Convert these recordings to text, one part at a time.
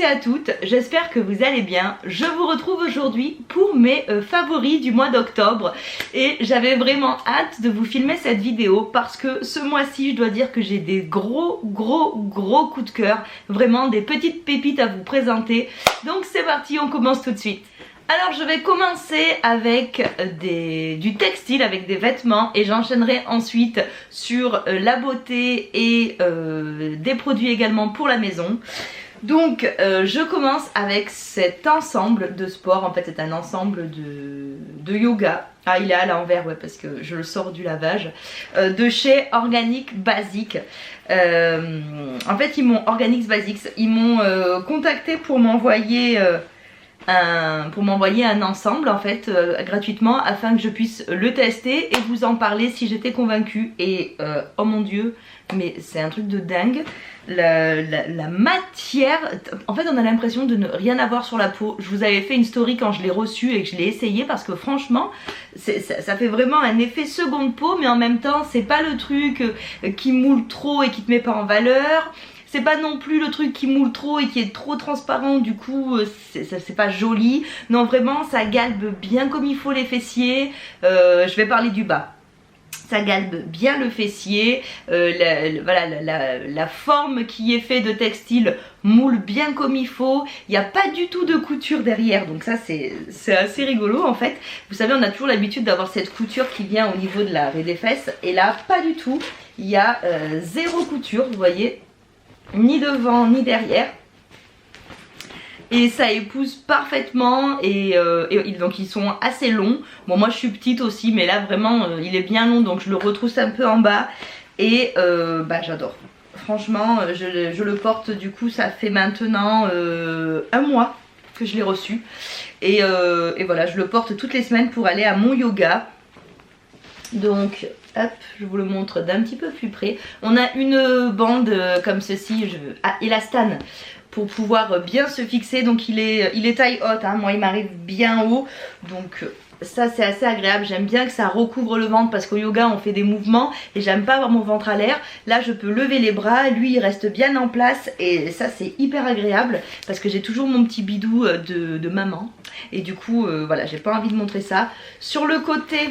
à toutes, j'espère que vous allez bien. Je vous retrouve aujourd'hui pour mes favoris du mois d'octobre et j'avais vraiment hâte de vous filmer cette vidéo parce que ce mois-ci je dois dire que j'ai des gros coups de cœur, vraiment des petites pépites à vous présenter. Donc c'est parti, on commence tout de suite. Alors je vais commencer avec du textile, avec des vêtements et j'enchaînerai ensuite sur la beauté et des produits également pour la maison. Donc je commence avec cet ensemble de sport, en fait c'est un ensemble de yoga. Ah il est à l'envers, ouais, parce que je le sors du lavage, de chez Organics Basics. En fait ils m'ont contacté pour m'envoyer un ensemble en fait gratuitement afin que je puisse le tester et vous en parler si j'étais convaincue. Et oh mon dieu, mais c'est un truc de dingue. La matière, en fait on a l'impression de ne rien avoir sur la peau. Je vous avais fait une story quand je l'ai reçu et que je l'ai essayé parce que franchement ça fait vraiment un effet seconde peau, mais en même temps c'est pas le truc qui moule trop et qui te met pas en valeur. C'est pas non plus le truc qui moule trop et qui est trop transparent, du coup c'est pas joli. Non vraiment ça galbe bien comme il faut les fessiers. Je vais parler du bas. Ça galbe bien le fessier, la forme qui est faite de textile moule bien comme il faut. Il n'y a pas du tout de couture derrière, donc ça c'est assez rigolo en fait. Vous savez on a toujours l'habitude d'avoir cette couture qui vient au niveau de l'arrêt des fesses, et là pas du tout. Il y a zéro couture, vous voyez, ni devant ni derrière. Et ça épouse parfaitement et donc ils sont assez longs. Bon moi je suis petite aussi, mais là vraiment il est bien long, donc je le retrousse un peu en bas. Et j'adore. Franchement je le porte, du coup ça fait maintenant un mois que je l'ai reçu. Et voilà, je le porte toutes les semaines pour aller à mon yoga. Donc hop, je vous le montre d'un petit peu plus près. On a une bande comme ceci, élastane, pour pouvoir bien se fixer. Donc il est taille haute, hein. Moi il m'arrive bien haut, donc ça c'est assez agréable. J'aime bien que ça recouvre le ventre parce qu'au yoga on fait des mouvements et j'aime pas avoir mon ventre à l'air. Là je peux lever les bras, lui il reste bien en place et ça c'est hyper agréable parce que j'ai toujours mon petit bidou de maman et du coup voilà, j'ai pas envie de montrer ça. Sur le côté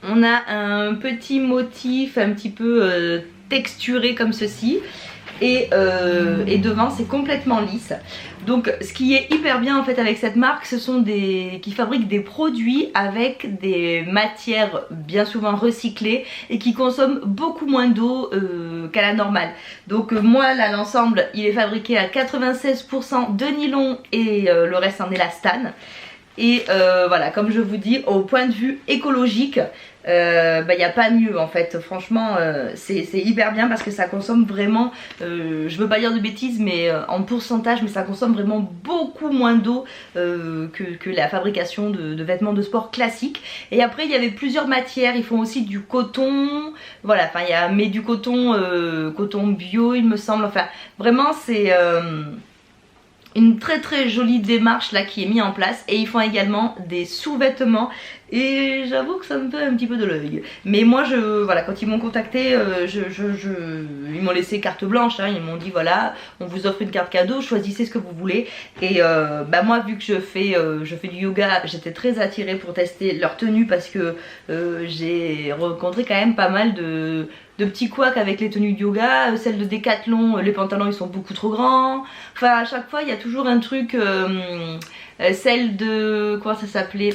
on a un petit motif un petit peu texturé comme ceci. Et devant c'est complètement lisse. Donc ce qui est hyper bien en fait avec cette marque, ce sont qui fabriquent des produits avec des matières bien souvent recyclées et qui consomment beaucoup moins d'eau qu'à la normale. Donc moi là l'ensemble il est fabriqué à 96% de nylon et le reste en élastane. Et voilà, comme je vous dis, au point de vue écologique, y a pas mieux en fait. Franchement c'est hyper bien parce que ça consomme vraiment, je veux pas dire de bêtises, mais en pourcentage, mais ça consomme vraiment beaucoup moins d'eau que la fabrication de vêtements de sport classiques. Et après il y avait plusieurs matières, ils font aussi du coton, voilà, enfin il y a mais du coton coton bio il me semble. Enfin vraiment c'est une très jolie démarche là qui est mise en place. Et ils font également des sous-vêtements et j'avoue que ça me fait un petit peu de l'œil. Mais moi voilà, quand ils m'ont contacté ils m'ont laissé carte blanche, hein. Ils m'ont dit voilà, on vous offre une carte cadeau, choisissez ce que vous voulez. Et moi vu que je fais du yoga, j'étais très attirée pour tester leur tenue parce que j'ai rencontré quand même pas mal de petits couacs avec les tenues de yoga. Celles de Decathlon, les pantalons ils sont beaucoup trop grands. Enfin à chaque fois il y a toujours un truc. Celle de, comment ça s'appelait,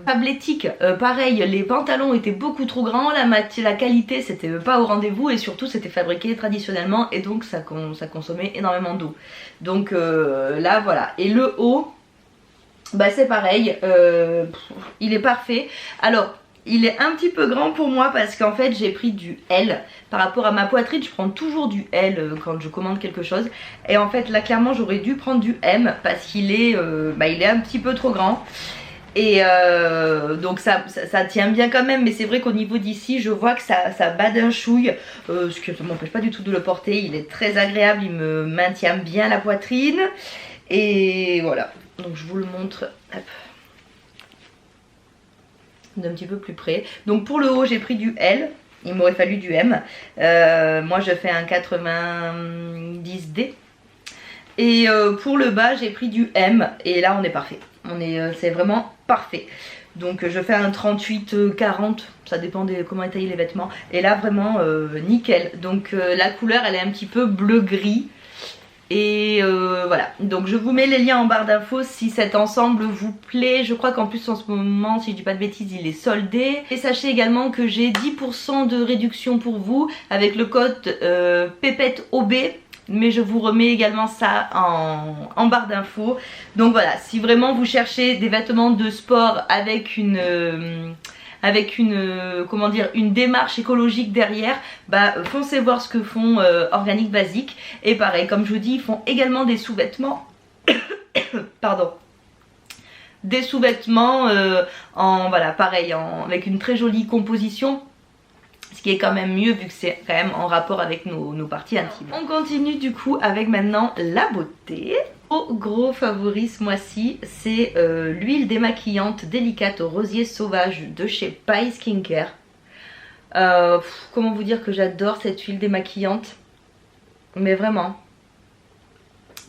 Fabletic, pareil, les pantalons étaient beaucoup trop grands, la qualité c'était pas au rendez-vous et surtout c'était fabriqué traditionnellement et donc ça consommait énormément d'eau. Donc là voilà. Et le haut, c'est pareil, il est parfait. Alors il est un petit peu grand pour moi parce qu'en fait j'ai pris du L. Par rapport à ma poitrine je prends toujours du L quand je commande quelque chose. Et en fait là clairement j'aurais dû prendre du M parce qu'il est, il est un petit peu trop grand. Et donc ça tient bien quand même, mais c'est vrai qu'au niveau d'ici je vois que ça badinchouille, ce qui ne m'empêche pas du tout de le porter. Il est très agréable, il me maintient bien la poitrine. Et voilà, donc je vous le montre. Hop. D'un petit peu plus près. Donc pour le haut j'ai pris du L, il m'aurait fallu du M. Moi je fais un 90D Et pour le bas j'ai pris du M et là on est parfait. C'est vraiment parfait. Donc je fais un 38-40, ça dépend de comment est taillé les vêtements. Et là vraiment nickel. Donc la couleur elle est un petit peu bleu-gris. Et voilà, donc je vous mets les liens en barre d'infos si cet ensemble vous plaît. Je crois qu'en plus en ce moment, si je dis pas de bêtises, il est soldé. Et sachez également que j'ai 10% de réduction pour vous avec le code PEPETEOB. Mais je vous remets également ça en barre d'infos. Donc voilà, si vraiment vous cherchez des vêtements de sport avec comment dire, une démarche écologique derrière, bah foncez voir ce que font Organic Basic. Et pareil, comme je vous dis, ils font également des sous-vêtements pardon, des sous-vêtements voilà, pareil, avec une très jolie composition, ce qui est quand même mieux vu que c'est quand même en rapport avec nos parties intimes. On continue du coup avec maintenant la beauté. Au gros favori ce mois-ci, c'est l'huile démaquillante délicate au rosier sauvage de chez Pai Skincare. Comment vous dire que j'adore cette huile démaquillante, mais vraiment.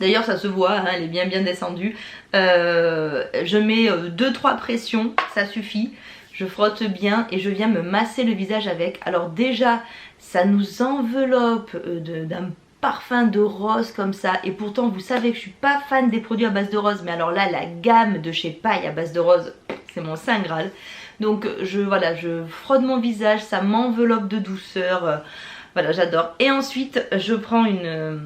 D'ailleurs ça se voit, hein, elle est bien descendue. Je mets 2-3 pressions, ça suffit. Je frotte bien et je viens me masser le visage avec. Alors déjà, ça nous enveloppe d'un parfum de rose comme ça. Et pourtant, vous savez que je suis pas fan des produits à base de rose. Mais alors là, la gamme de chez Pai à base de rose, c'est mon saint graal. Donc voilà, je frotte mon visage, ça m'enveloppe de douceur. Voilà, j'adore. Et ensuite, je prends une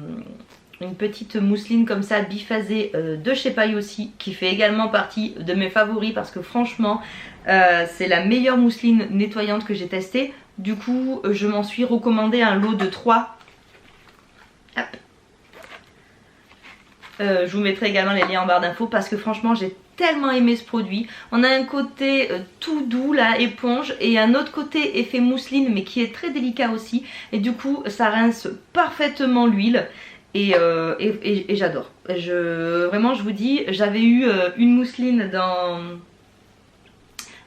petite mousseline comme ça biphasée de chez Pai aussi, qui fait également partie de mes favoris parce que franchement c'est la meilleure mousseline nettoyante que j'ai testée. Du coup je m'en suis recommandé un lot de 3. Hop. Je vous mettrai également les liens en barre d'infos parce que franchement j'ai tellement aimé ce produit. On a un côté tout doux là, éponge, et un autre côté effet mousseline mais qui est très délicat aussi. Et du coup ça rince parfaitement l'huile. Et j'adore. Vraiment je vous dis, j'avais eu une mousseline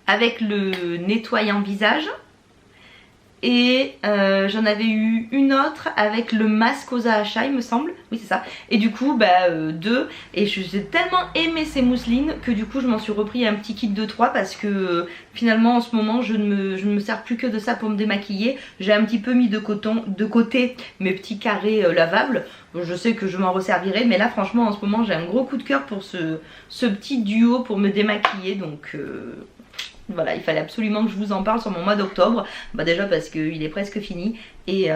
avec le nettoyant visage. Et j'en avais eu une autre avec le masque aux AHA il me semble. Oui c'est ça. Et du coup bah 2. Et j'ai tellement aimé ces mousselines que du coup je m'en suis repris un petit kit de 3 parce que finalement en ce moment je ne me sers plus que de ça pour me démaquiller. J'ai un petit peu mis de côté mes petits carrés lavables. Je sais que je m'en resservirai, mais là franchement en ce moment j'ai un gros coup de cœur pour ce petit duo pour me démaquiller. Donc voilà, il fallait absolument que je vous en parle sur mon mois d'octobre. Bah déjà parce qu'il est presque fini et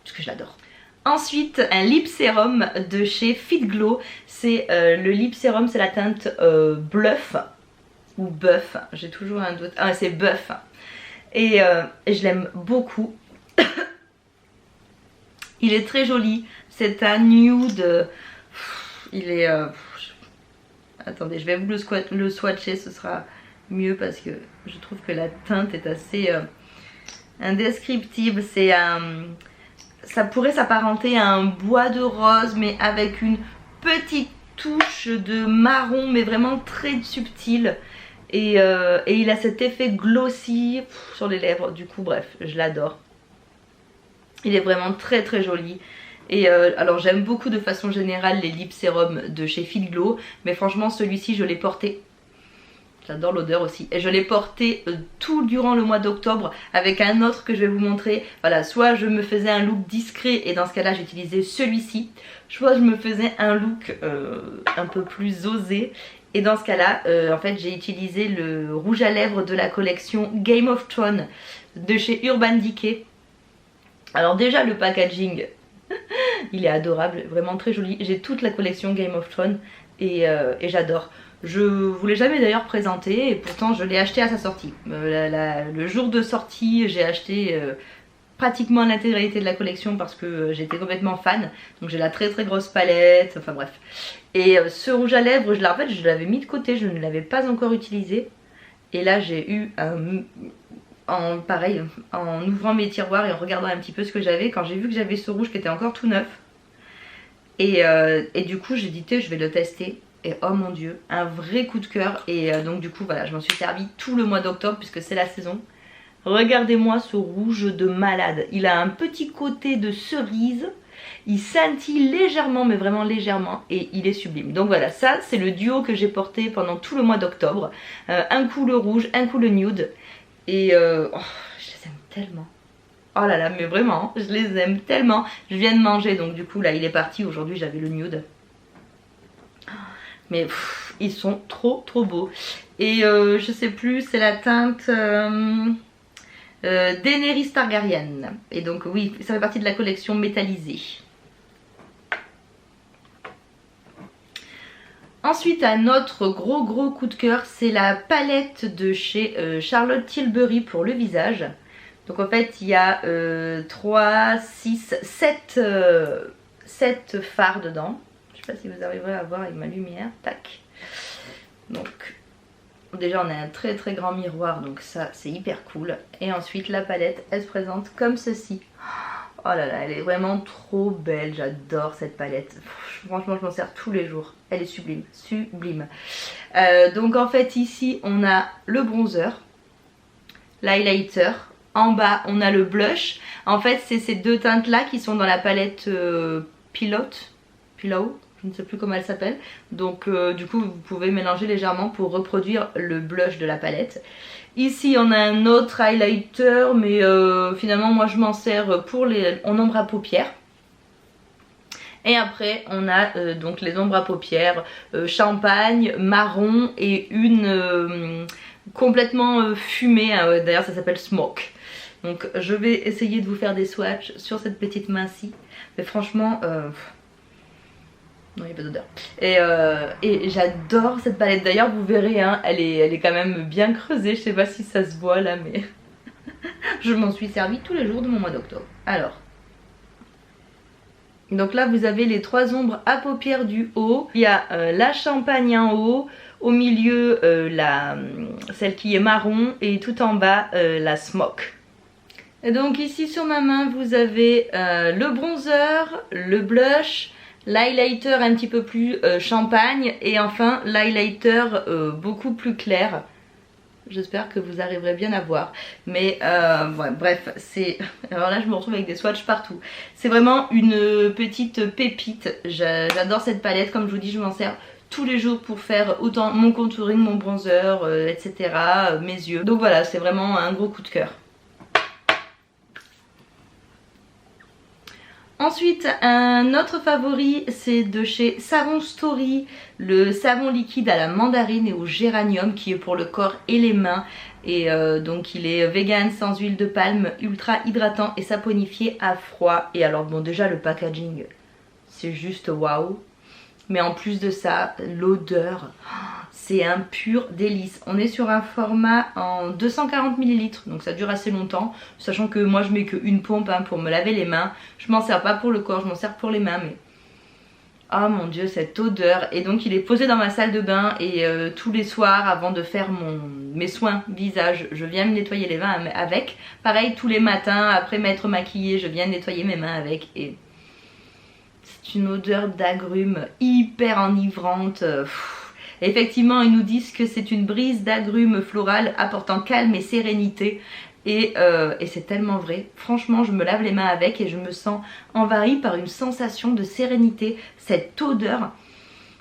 parce que je l'adore. Ensuite un lip sérum de chez Fit Glow. C'est le lip sérum, c'est la teinte Bluff ou Buff, j'ai toujours un doute. Ah c'est Buff. Et je l'aime beaucoup. Il est très joli, c'est un nude. Il est... Attendez, je vais vous le swatcher, ce sera mieux parce que je trouve que la teinte est assez indescriptible. C'est ça pourrait s'apparenter à un bois de rose mais avec une petite touche de marron mais vraiment très subtile. Et il a cet effet glossy sur les lèvres, du coup bref, je l'adore. Il est vraiment très joli. Et alors j'aime beaucoup de façon générale les lip sérums de chez Fit Glow, mais franchement celui-ci je l'ai porté, j'adore l'odeur aussi, et je l'ai porté tout durant le mois d'octobre avec un autre que je vais vous montrer. Voilà, soit je me faisais un look discret et dans ce cas là j'utilisais celui-ci, soit je me faisais un look un peu plus osé. Et dans ce cas là en fait j'ai utilisé le rouge à lèvres de la collection Game of Thrones de chez Urban Decay. Alors déjà le packaging il est adorable, vraiment très joli. J'ai toute la collection Game of Thrones et j'adore. Je vous l'ai jamais d'ailleurs présenté et pourtant je l'ai acheté à sa sortie. Le jour de sortie j'ai acheté pratiquement l'intégralité de la collection parce que j'étais complètement fan. Donc j'ai la très grosse palette, enfin bref. Et ce rouge à lèvres, en fait je l'avais mis de côté, je ne l'avais pas encore utilisé. Et là j'ai eu pareil, en ouvrant mes tiroirs et en regardant un petit peu ce que j'avais, quand j'ai vu que j'avais ce rouge qui était encore tout neuf. Et du coup j'ai dit je vais le tester. Et oh mon dieu, un vrai coup de cœur. Et donc du coup voilà, je m'en suis servi tout le mois d'octobre puisque c'est la saison. Regardez-moi ce rouge de malade. Il a un petit côté de cerise Il scintille légèrement, mais vraiment légèrement, et il est sublime. Donc voilà, ça c'est le duo que j'ai porté pendant tout le mois d'octobre. Un coup le rouge, un coup le nude. Et oh, je les aime tellement. Oh là là, mais vraiment, je les aime tellement. Je viens de manger, donc du coup là il est parti. Aujourd'hui j'avais le nude. Mais pff, ils sont trop beaux. Et je sais plus, c'est la teinte Daenerys Targaryen. Et donc oui, ça fait partie de la collection métallisée. Ensuite, un autre gros coup de cœur, c'est la palette de chez Charlotte Tilbury pour le visage. Donc en fait, il y a 3, 6, 7 fards dedans. Je sais pas si vous arriverez à voir avec ma lumière. Tac. Donc déjà on a un très grand miroir, donc ça c'est hyper cool. Et ensuite la palette, elle se présente comme ceci. Oh là là, elle est vraiment trop belle, j'adore cette palette. Franchement je m'en sers tous les jours, elle est sublime, sublime. Donc en fait ici on a le bronzer, l'highlighter, en bas on a le blush. En fait c'est ces deux teintes là qui sont dans la palette Pillow, je ne sais plus comment elle s'appelle. Donc du coup vous pouvez mélanger légèrement pour reproduire le blush de la palette. Ici on a un autre highlighter, mais finalement moi je m'en sers pour en ombre à paupières. Et après on a donc les ombres à paupières champagne, marron et une complètement fumée, d'ailleurs ça s'appelle smoke. Donc je vais essayer de vous faire des swatchs sur cette petite main-ci. Mais franchement... non, il n'y a pas d'odeur. Et j'adore cette palette. D'ailleurs, vous verrez, hein, elle est quand même bien creusée. Je sais pas si ça se voit là, mais je m'en suis servi tous les jours de mon mois d'octobre. Alors, donc là, vous avez les 3 ombres à paupières du haut. Il y a la champagne en haut. Au milieu, celle qui est marron. Et tout en bas, la smoke. Et donc ici sur ma main, vous avez le bronzer, le blush, l'highlighter un petit peu plus champagne et enfin l'highlighter beaucoup plus clair. J'espère que vous arriverez bien à voir. Mais ouais, bref, c'est... Alors là je me retrouve avec des swatchs partout. C'est vraiment une petite pépite. J'adore cette palette, comme je vous dis, je m'en sers tous les jours pour faire autant mon contouring, mon bronzer, etc. Mes yeux. Donc voilà, c'est vraiment un gros coup de cœur. Ensuite, un autre favori, c'est de chez Savon Story, le savon liquide à la mandarine et au géranium qui est pour le corps et les mains. Et donc il est vegan, sans huile de palme, ultra hydratant et saponifié à froid. Et alors bon, déjà le packaging, c'est juste waouh. Mais en plus de ça, l'odeur, c'est un pur délice. On est sur un format en 240 ml, donc ça dure assez longtemps. Sachant que moi je mets qu'une pompe hein, pour me laver les mains. Je m'en sers pas pour le corps, je m'en sers pour les mains. Mais oh mon dieu, cette odeur. Et donc il est posé dans ma salle de bain. Et tous les soirs avant de faire mes soins visage, je viens me nettoyer les mains avec. Pareil tous les matins après m'être maquillée, je viens nettoyer mes mains avec. Et c'est une odeur d'agrumes hyper enivrante. Effectivement, ils nous disent que c'est une brise d'agrumes floral apportant calme et sérénité. Et c'est tellement vrai. Franchement, je me lave les mains avec et je me sens envahie par une sensation de sérénité. Cette odeur,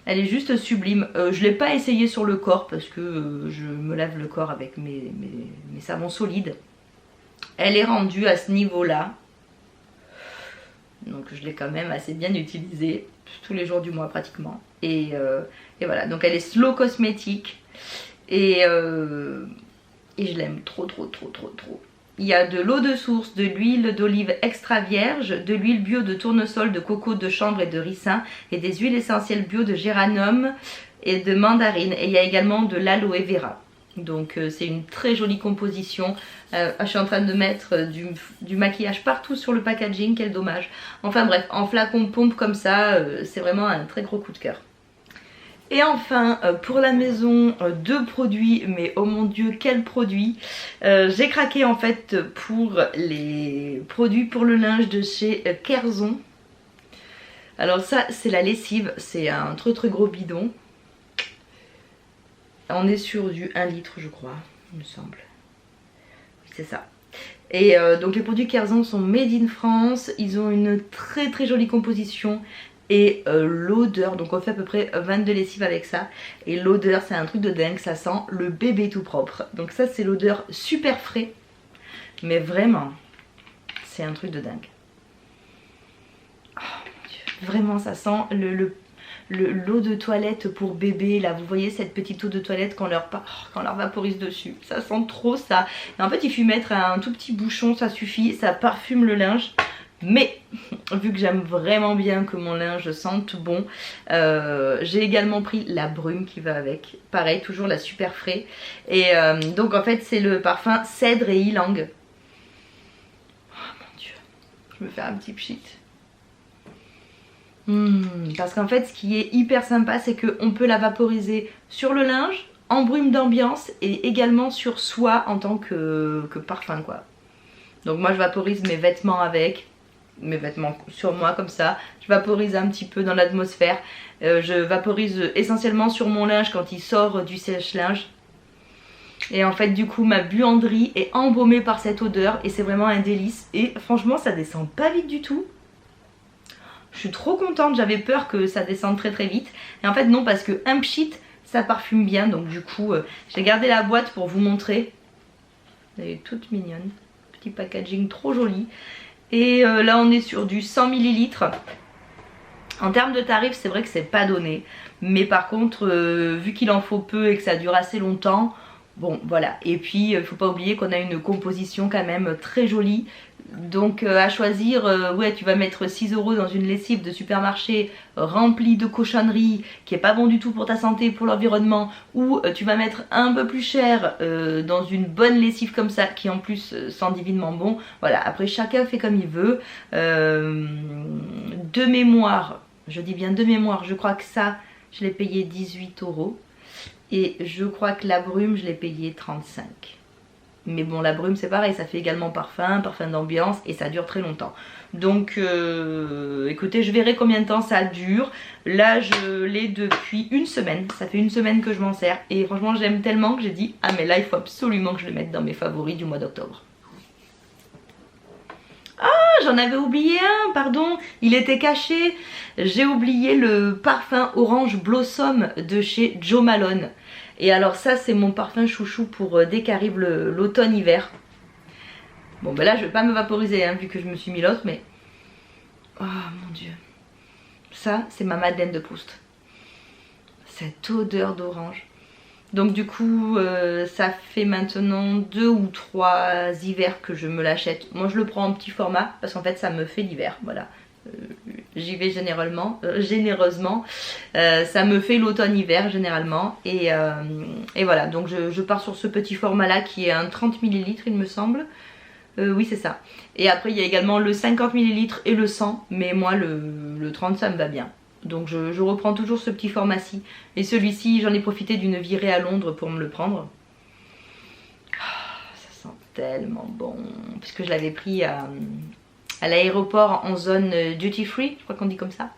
elle est juste sublime. Je ne l'ai pas essayé sur le corps parce que je me lave le corps avec mes savons solides. Elle est rendue à ce niveau-là. Donc je l'ai quand même assez bien utilisée tous les jours du mois pratiquement. Et voilà, donc elle est slow cosmétique et je l'aime trop. Il y a de l'eau de source, de l'huile d'olive extra vierge, de l'huile bio de tournesol, de coco, de chanvre et de ricin et des huiles essentielles bio de géranium et de mandarine. Et il y a également de l'aloe vera. Donc c'est une très jolie composition. Je suis en train de mettre du maquillage partout sur le packaging, quel dommage. Enfin bref, en flacon pompe comme ça, c'est vraiment un très gros coup de cœur. Et enfin pour la maison, 2 produits, mais oh mon dieu quel produit. J'ai craqué en fait pour les produits pour le linge de chez Kerzon. Alors ça c'est la lessive, c'est un très gros bidon. On est sur du 1 litre je crois, il me semble. Oui c'est ça. Et donc les produits Kerzon sont made in France, ils ont une très très jolie composition. Et l'odeur, donc on fait à peu près 22 lessives avec ça. Et l'odeur c'est un truc de dingue, ça sent le bébé tout propre. Donc ça c'est l'odeur super frais. Mais vraiment, c'est un truc de dingue. Oh mon Dieu. Vraiment ça sent l'eau de toilette pour bébé. Là vous voyez cette petite eau de toilette qu'on leur vaporise dessus. Ça sent trop ça. Et en fait il faut mettre un tout petit bouchon, ça suffit, ça parfume le linge. Mais vu que j'aime vraiment bien que mon linge sente bon, j'ai également pris la brume qui va avec. Pareil, toujours la super frais. Et donc en fait c'est le parfum cèdre et ylang. Oh mon Dieu, je me fais un petit pchit. Parce qu'en fait ce qui est hyper sympa c'est qu'on peut la vaporiser sur le linge, en brume d'ambiance et également sur soi en tant que parfum quoi. Donc moi je vaporise mes vêtements avec. Mes vêtements sur moi comme ça, je vaporise un petit peu dans l'atmosphère, je vaporise essentiellement sur mon linge quand il sort du sèche-linge et en fait du coup ma buanderie est embaumée par cette odeur et c'est vraiment un délice et franchement ça descend pas vite du tout. Je suis trop contente, j'avais peur que ça descende très très vite et en fait non parce que un pchit ça parfume bien donc du coup j'ai gardé la boîte pour vous montrer. Elle est toute mignonne, petit packaging trop joli. Et là on est sur du 100 ml. En termes de tarifs c'est vrai que c'est pas donné. Mais par contre vu qu'il en faut peu et que ça dure assez longtemps, bon voilà. Et puis faut pas oublier qu'on a une composition quand même très jolie. Donc à choisir, ouais tu vas mettre 6 € dans une lessive de supermarché remplie de cochonneries qui est pas bon du tout pour ta santé, pour l'environnement, ou tu vas mettre un peu plus cher dans une bonne lessive comme ça qui en plus sent divinement bon. Voilà, après chacun fait comme il veut. De mémoire, je dis bien de mémoire, je crois que ça je l'ai payé 18 € et je crois que la brume je l'ai payé 35 €. Mais bon la brume c'est pareil, ça fait également parfum d'ambiance et ça dure très longtemps. Donc écoutez je verrai combien de temps ça dure. Là je l'ai depuis une semaine, ça fait une semaine que je m'en sers. Et franchement j'aime tellement que j'ai dit ah mais là il faut absolument que je le mette dans mes favoris du mois d'octobre. Ah j'en avais oublié un, pardon, il était caché. J'ai oublié le parfum Orange Blossom de chez Jo Malone. Et alors ça c'est mon parfum chouchou pour dès qu'arrive l'automne-hiver. Bon ben là je vais pas me vaporiser hein, vu que je me suis mis l'autre mais... Oh mon dieu. Ça c'est ma Madeleine de Proust. Cette odeur d'orange. Donc du coup ça fait maintenant 2 ou 3 hivers que je me l'achète. Moi je le prends en petit format parce qu'en fait ça me fait l'hiver, voilà. J'y vais généreusement, ça me fait l'automne-hiver généralement et voilà donc je pars sur ce petit format là qui est un 30 ml il me semble, oui c'est ça. Et après il y a également le 50 ml et le 100 mais moi le 30 ça me va bien. Donc je reprends toujours ce petit format-ci et celui-ci j'en ai profité d'une virée à Londres pour me le prendre. Ça sent tellement bon puisque je l'avais pris à l'aéroport en zone duty free, je crois qu'on dit comme ça.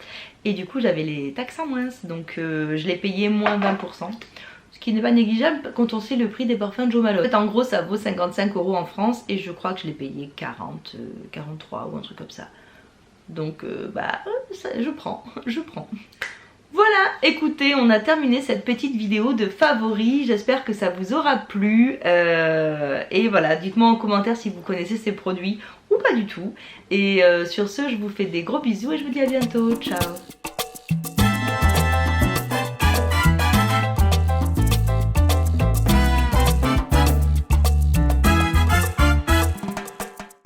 Et du coup j'avais les taxes en moins, donc je l'ai payé moins 20%. Ce qui n'est pas négligeable quand on sait le prix des parfums de Jo Malone. En fait en gros ça vaut 55 € en France et je crois que je l'ai payé 40, 43 ou un truc comme ça. Donc bah je prends. Voilà, écoutez, on a terminé cette petite vidéo de favoris, j'espère que ça vous aura plu et voilà, dites-moi en commentaire si vous connaissez ces produits ou pas du tout. Et sur ce, je vous fais des gros bisous et je vous dis à bientôt, ciao.